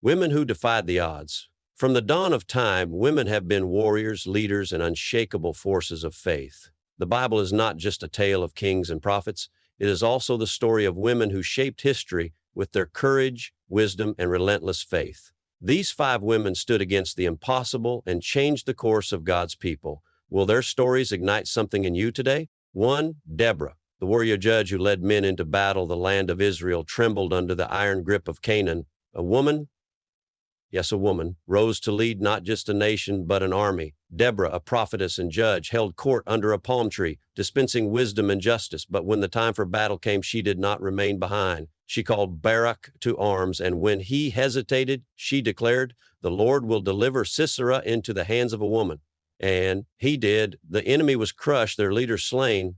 Women who defied the odds. From the dawn of time, women have been warriors, leaders, and unshakable forces of faith. The Bible is not just a tale of kings and prophets, it is also the story of women who shaped history with their courage, wisdom, and relentless faith. These 5 women stood against the impossible and changed the course of God's people. Will their stories ignite something in you today? 1. Deborah, the warrior judge who led men into battle. The land of Israel trembled under the iron grip of Canaan. A woman, yes, a woman, rose to lead not just a nation, but an army. Deborah, a prophetess and judge, held court under a palm tree, dispensing wisdom and justice. But when the time for battle came, she did not remain behind. She called Barak to arms, and when he hesitated, she declared, "The Lord will deliver Sisera into the hands of a woman." And he did. The enemy was crushed, their leader slain,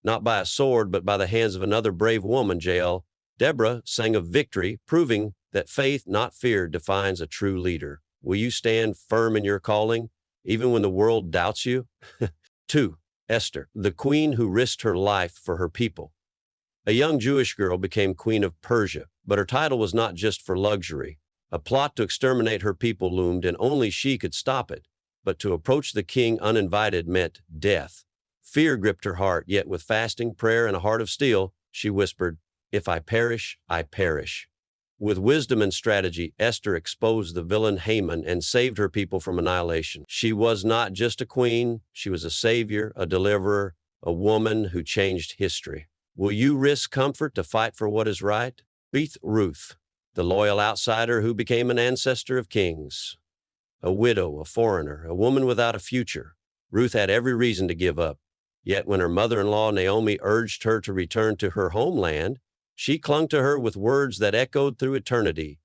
not by a sword, but by the hands of another brave woman, Jael. Deborah sang of victory, proving that faith, not fear, defines a true leader. Will you stand firm in your calling, even when the world doubts you? 2. Esther, the queen who risked her life for her people. A young Jewish girl became queen of Persia, but her title was not just for luxury. A plot to exterminate her people loomed, and only she could stop it. But to approach the king uninvited meant death. Fear gripped her heart, yet with fasting, prayer, and a heart of steel, she whispered, "If I perish, I perish." With wisdom and strategy, Esther exposed the villain Haman and saved her people from annihilation. She was not just a queen, she was a savior, a deliverer, a woman who changed history. Will you risk comfort to fight for what is right? Ruth, the loyal outsider who became an ancestor of kings. A widow, a foreigner, a woman without a future. Ruth had every reason to give up. Yet when her mother-in-law Naomi urged her to return to her homeland, she clung to her with words that echoed through eternity.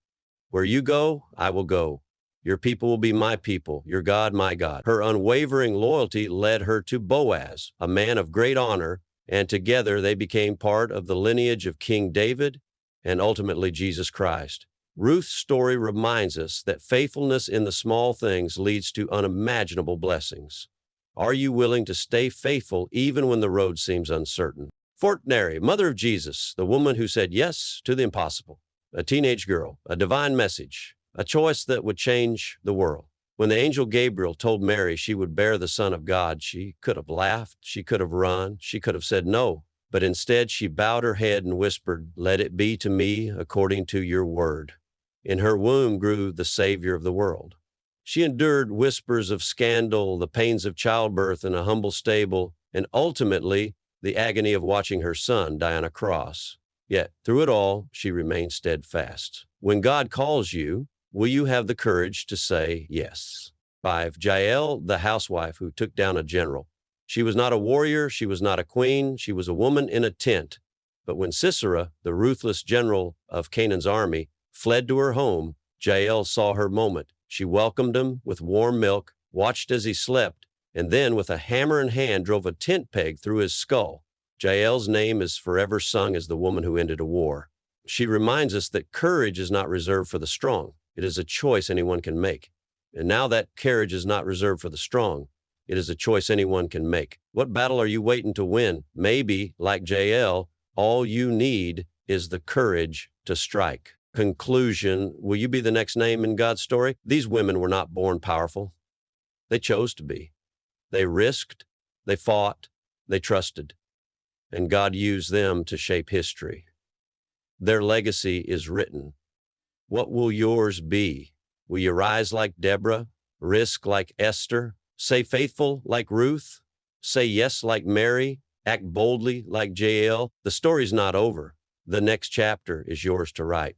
"Where you go, I will go. Your people will be my people, your God, my God." Her unwavering loyalty led her to Boaz, a man of great honor, and together they became part of the lineage of King David and ultimately Jesus Christ. Ruth's story reminds us that faithfulness in the small things leads to unimaginable blessings. Are you willing to stay faithful even when the road seems uncertain? Fortnary, mother of Jesus, the woman who said yes to the impossible. A teenage girl, a divine message, a choice that would change the world. When the angel Gabriel told Mary she would bear the Son of God, she could have laughed, she could have run, she could have said no. But instead she bowed her head and whispered, "Let it be to me according to your word." In her womb grew the Savior of the world. She endured whispers of scandal, the pains of childbirth in a humble stable, and ultimately the agony of watching her son die on a cross. Yet, through it all, she remained steadfast. When God calls you, will you have the courage to say yes? 5. Jael, the housewife who took down a general. She was not a warrior, she was not a queen, she was a woman in a tent. But when Sisera, the ruthless general of Canaan's army, fled to her home, Jael saw her moment. She welcomed him with warm milk, watched as he slept, and then with a hammer in hand drove a tent peg through his skull. Jael's name is forever sung as the woman who ended a war. She reminds us that courage is not reserved for the strong. It is a choice anyone can make. And now that courage is not reserved for the strong. It is a choice anyone can make. What battle are you waiting to win? Maybe, like Jael, all you need is the courage to strike. Conclusion, will you be the next name in God's story? These women were not born powerful. They chose to be. They risked, they fought, they trusted, and God used them to shape history. Their legacy is written. What will yours be? Will you rise like Deborah, risk like Esther, say faithful like Ruth, say yes like Mary, act boldly like Jael? The story's not over. The next chapter is yours to write.